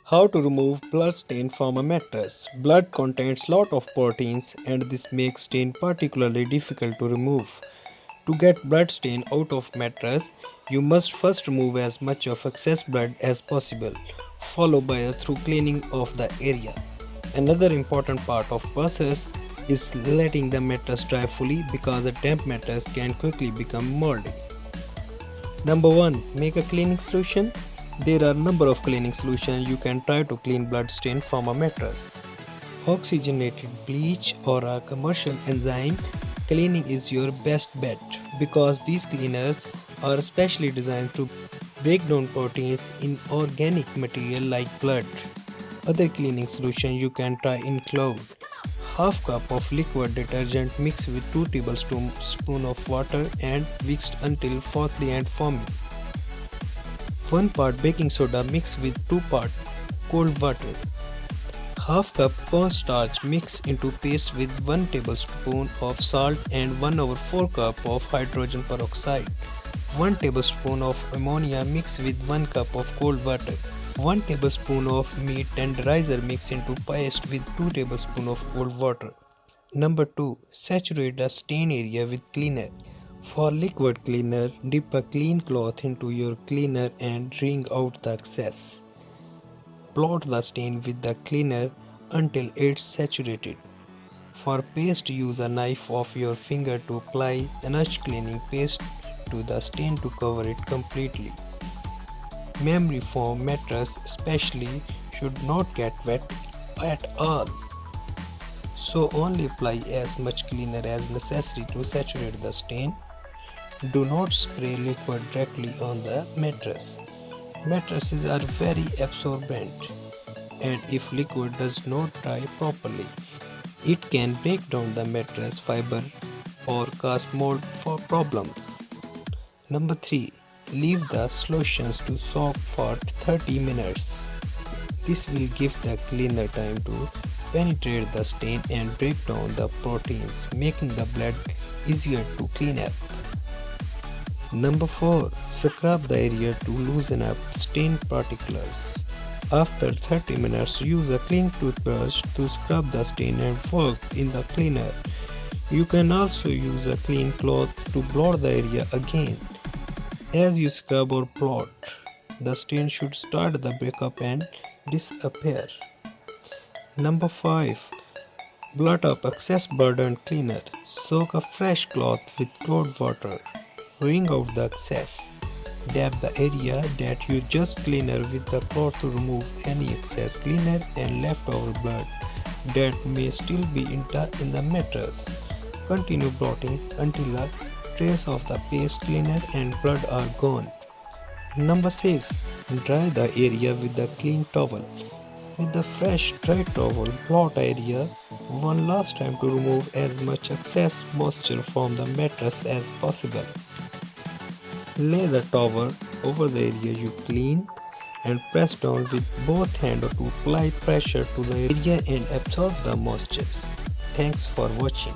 How to remove blood stain from a mattress. Blood contains lot of proteins and this makes stain particularly difficult to remove. To get blood stain out of mattress, you must first remove as much of excess blood as possible, followed by a thorough cleaning of the area. Another important part of process is letting the mattress dry fully because a damp mattress can quickly become moldy. Number 1. Make a cleaning solution. There are a number of cleaning solutions you can try to clean blood stain from a mattress. Oxygenated bleach or a commercial enzyme cleaning is your best bet because these cleaners are specially designed to break down proteins in organic material like blood. Other cleaning solutions you can try include half cup of liquid detergent mixed with 2 tablespoons of water and whisked until frothy and foamy. 1 part baking soda mixed with 2 parts cold water. Half cup cornstarch mixed into paste with 1 tablespoon of salt and 1/4 cup of hydrogen peroxide. 1 tablespoon of ammonia mixed with 1 cup of cold water. 1 tablespoon of meat tenderizer mixed into paste with 2 tablespoons of cold water. Number 2. Saturate the stain area with cleaner. For liquid cleaner, dip a clean cloth into your cleaner and wring out the excess. Blot the stain with the cleaner until it's saturated. For paste, use a knife of your finger to apply enough cleaning paste to the stain to cover it completely. Memory foam mattress especially should not get wet at all, so only apply as much cleaner as necessary to saturate the stain. Do not spray liquid directly on the mattress. Mattresses are very absorbent, and if liquid does not dry properly, it can break down the mattress fiber or cause mold for problems. Number 3. Leave the solutions to soak for 30 minutes. This will give the cleaner time to penetrate the stain and break down the proteins, making the blood easier to clean up. Number 4. Scrub the area to loosen up stain particles. After 30 minutes, use a clean toothbrush to scrub the stain and work in the cleaner. You can also use a clean cloth to blot the area again. As you scrub or blot, the stain should start the breakup and disappear. Number 5. Blot up excess blood and cleaner. Soak a fresh cloth with cold water. Wring out the excess. Dab the area that you just cleaner with the cloth to remove any excess cleaner and leftover blood that may still be in the mattress. Continue blotting until a trace of the paste cleaner and blood are gone. Number 6. Dry the area with a clean towel. With the fresh dry towel, blot area one last time to remove as much excess moisture from the mattress as possible. Lay the towel over the area you clean and press down with both hands to apply pressure to the area and absorb the moisture. Thanks for watching.